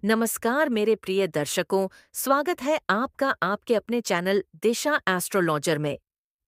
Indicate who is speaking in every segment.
Speaker 1: नमस्कार मेरे प्रिय दर्शकों, स्वागत है आपका आपके अपने चैनल दिशा एस्ट्रोलॉजर में।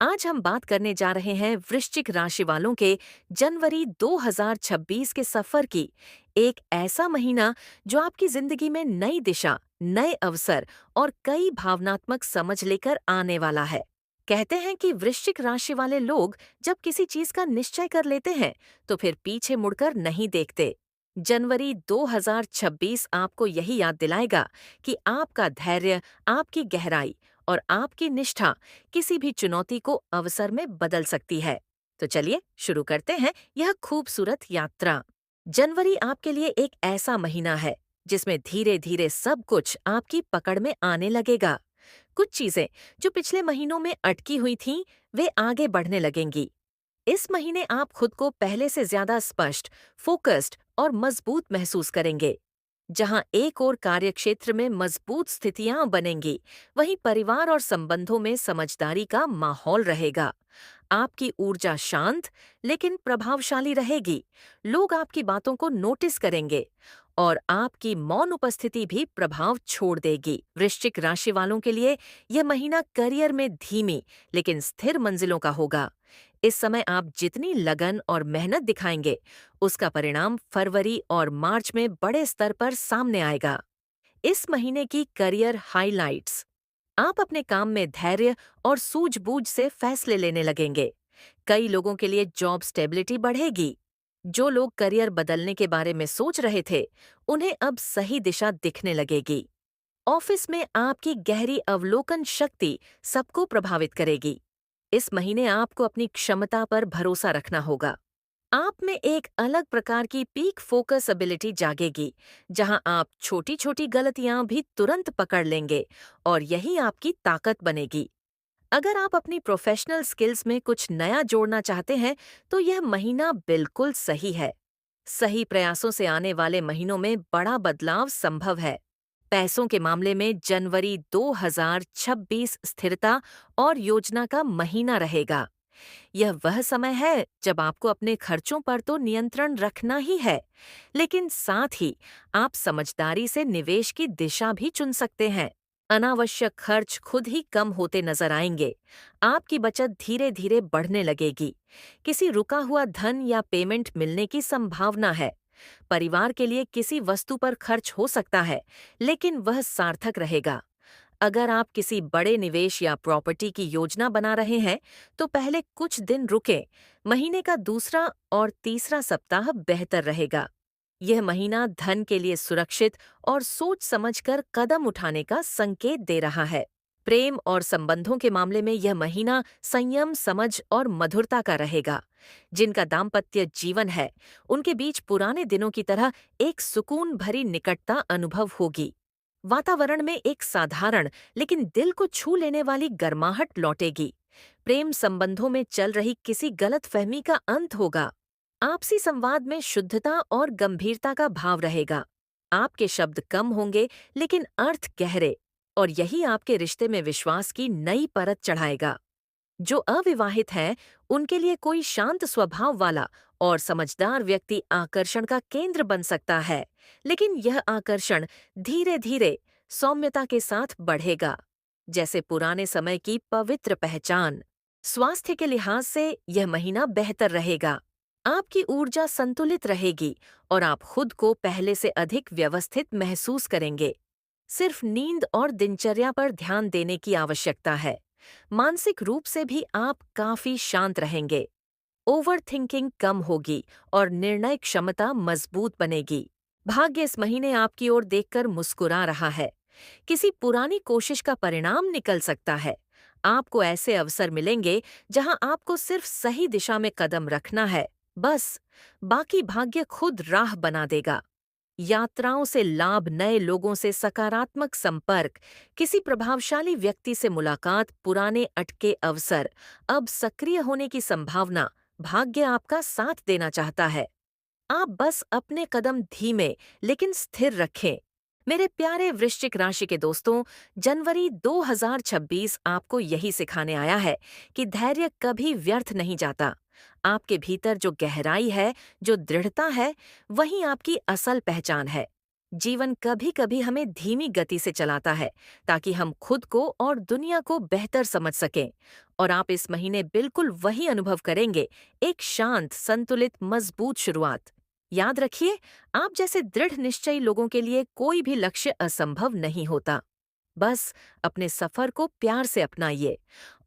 Speaker 1: आज हम बात करने जा रहे हैं वृश्चिक राशि वालों के जनवरी 2026 के सफर की। एक ऐसा महीना जो आपकी जिंदगी में नई दिशा, नए अवसर और कई भावनात्मक समझ लेकर आने वाला है। कहते हैं कि वृश्चिक राशि वाले लोग जब किसी चीज का निश्चय कर लेते हैं तो फिर पीछे मुड़कर नहीं देखते। जनवरी 2026 आपको यही याद दिलाएगा कि आपका धैर्य, आपकी गहराई और आपकी निष्ठा किसी भी चुनौती को अवसर में बदल सकती है। तो चलिए शुरू करते हैं यह खूबसूरत यात्रा। जनवरी आपके लिए एक ऐसा महीना है जिसमें धीरे धीरे सब कुछ आपकी पकड़ में आने लगेगा। कुछ चीजें जो पिछले महीनों में अटकी हुई थीं, वे आगे बढ़ने लगेंगी। इस महीने आप खुद को पहले से ज्यादा स्पष्ट, फोकस्ड और मजबूत महसूस करेंगे। जहां एक और कार्यक्षेत्र में मजबूत स्थितियां बनेंगी, वहीं परिवार और संबंधों में समझदारी का माहौल रहेगा। आपकी ऊर्जा शांत लेकिन प्रभावशाली रहेगी। लोग आपकी बातों को नोटिस करेंगे और आपकी मौन उपस्थिति भी प्रभाव छोड़ देगी। वृश्चिक राशि वालों के लिए यह महीना करियर में धीमी लेकिन स्थिर मंजिलों का होगा। इस समय आप जितनी लगन और मेहनत दिखाएंगे, उसका परिणाम फरवरी और मार्च में बड़े स्तर पर सामने आएगा। इस महीने की करियर हाइलाइट्स। आप अपने काम में धैर्य और सूझबूझ से फैसले लेने लगेंगे। कई लोगों के लिए जॉब स्टेबिलिटी बढ़ेगी। जो लोग करियर बदलने के बारे में सोच रहे थे, उन्हें अब सही दिशा दिखने लगेगी। ऑफिस में आपकी गहरी अवलोकन शक्ति सबको प्रभावित करेगी। इस महीने आपको अपनी क्षमता पर भरोसा रखना होगा। आप में एक अलग प्रकार की पीक फोकस एबिलिटी जागेगी, जहां आप छोटी छोटी गलतियां भी तुरंत पकड़ लेंगे और यही आपकी ताकत बनेगी। अगर आप अपनी प्रोफेशनल स्किल्स में कुछ नया जोड़ना चाहते हैं, तो यह महीना बिल्कुल सही है। सही प्रयासों से आने वाले महीनों में बड़ा बदलाव संभव है। पैसों के मामले में जनवरी 2026 स्थिरता और योजना का महीना रहेगा। यह वह समय है जब आपको अपने खर्चों पर तो नियंत्रण रखना ही है, लेकिन साथ ही आप समझदारी से निवेश की दिशा भी चुन सकते हैं। अनावश्यक खर्च खुद ही कम होते नजर आएंगे। आपकी बचत धीरे धीरे बढ़ने लगेगी। किसी रुका हुआ धन या पेमेंट मिलने की संभावना है। परिवार के लिए किसी वस्तु पर खर्च हो सकता है, लेकिन वह सार्थक रहेगा। अगर आप किसी बड़े निवेश या प्रॉपर्टी की योजना बना रहे हैं, तो पहले कुछ दिन रुकें। महीने का दूसरा और तीसरा सप्ताह बेहतर रहेगा। यह महीना धन के लिए सुरक्षित और सोच समझकर कदम उठाने का संकेत दे रहा है। प्रेम और संबंधों के मामले में यह महीना संयम, समझ और मधुरता का रहेगा। जिनका दाम्पत्य जीवन है, उनके बीच पुराने दिनों की तरह एक सुकून भरी निकटता अनुभव होगी। वातावरण में एक साधारण लेकिन दिल को छू लेने वाली गर्माहट लौटेगी। प्रेम संबंधों में चल रही किसी गलतफहमी का अंत होगा। आपसी संवाद में शुद्धता और गंभीरता का भाव रहेगा। आपके शब्द कम होंगे लेकिन अर्थ गहरे, और यही आपके रिश्ते में विश्वास की नई परत चढ़ाएगा। जो अविवाहित हैं, उनके लिए कोई शांत स्वभाव वाला और समझदार व्यक्ति आकर्षण का केंद्र बन सकता है, लेकिन यह आकर्षण धीरे धीरे सौम्यता के साथ बढ़ेगा, जैसे पुराने समय की पवित्र पहचान। स्वास्थ्य के लिहाज से यह महीना बेहतर रहेगा। आपकी ऊर्जा संतुलित रहेगी और आप खुद को पहले से अधिक व्यवस्थित महसूस करेंगे। सिर्फ नींद और दिनचर्या पर ध्यान देने की आवश्यकता है। मानसिक रूप से भी आप काफी शांत रहेंगे। ओवर थिंकिंग कम होगी और निर्णय क्षमता मजबूत बनेगी। भाग्य इस महीने आपकी ओर देखकर मुस्कुरा रहा है। किसी पुरानी कोशिश का परिणाम निकल सकता है। आपको ऐसे अवसर मिलेंगे जहां आपको सिर्फ सही दिशा में कदम रखना है, बस। बाकी भाग्य खुद राह बना देगा। यात्राओं से लाभ, नए लोगों से सकारात्मक संपर्क, किसी प्रभावशाली व्यक्ति से मुलाकात, पुराने अटके अवसर, अब सक्रिय होने की संभावना, भाग्य आपका साथ देना चाहता है। आप बस अपने कदम धीमे लेकिन स्थिर रखें। मेरे प्यारे वृश्चिक राशि के दोस्तों, जनवरी 2026 आपको यही सिखाने आया है कि धैर्य कभी व्यर्थ नहीं जाता। आपके भीतर जो गहराई है, जो दृढ़ता है, वही आपकी असल पहचान है। जीवन कभी कभी हमें धीमी गति से चलाता है ताकि हम खुद को और दुनिया को बेहतर समझ सकें। और आप इस महीने बिल्कुल वही अनुभव करेंगे, एक शांत, संतुलित, मजबूत शुरुआत। याद रखिए, आप जैसे दृढ़ निश्चयी लोगों के लिए कोई भी लक्ष्य असंभव नहीं होता। बस अपने सफर को प्यार से अपनाइए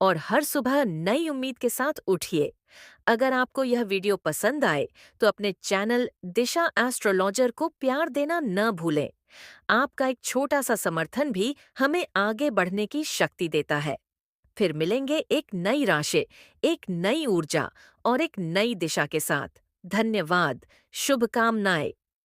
Speaker 1: और हर सुबह नई उम्मीद के साथ उठिए। अगर आपको यह वीडियो पसंद आए तो अपने चैनल दिशा एस्ट्रोलॉजर को प्यार देना न भूलें। आपका एक छोटा सा समर्थन भी हमें आगे बढ़ने की शक्ति देता है। फिर मिलेंगे एक नई राशि, एक नई ऊर्जा और एक नई दिशा के साथ। धन्यवाद। शुभकामनाएं।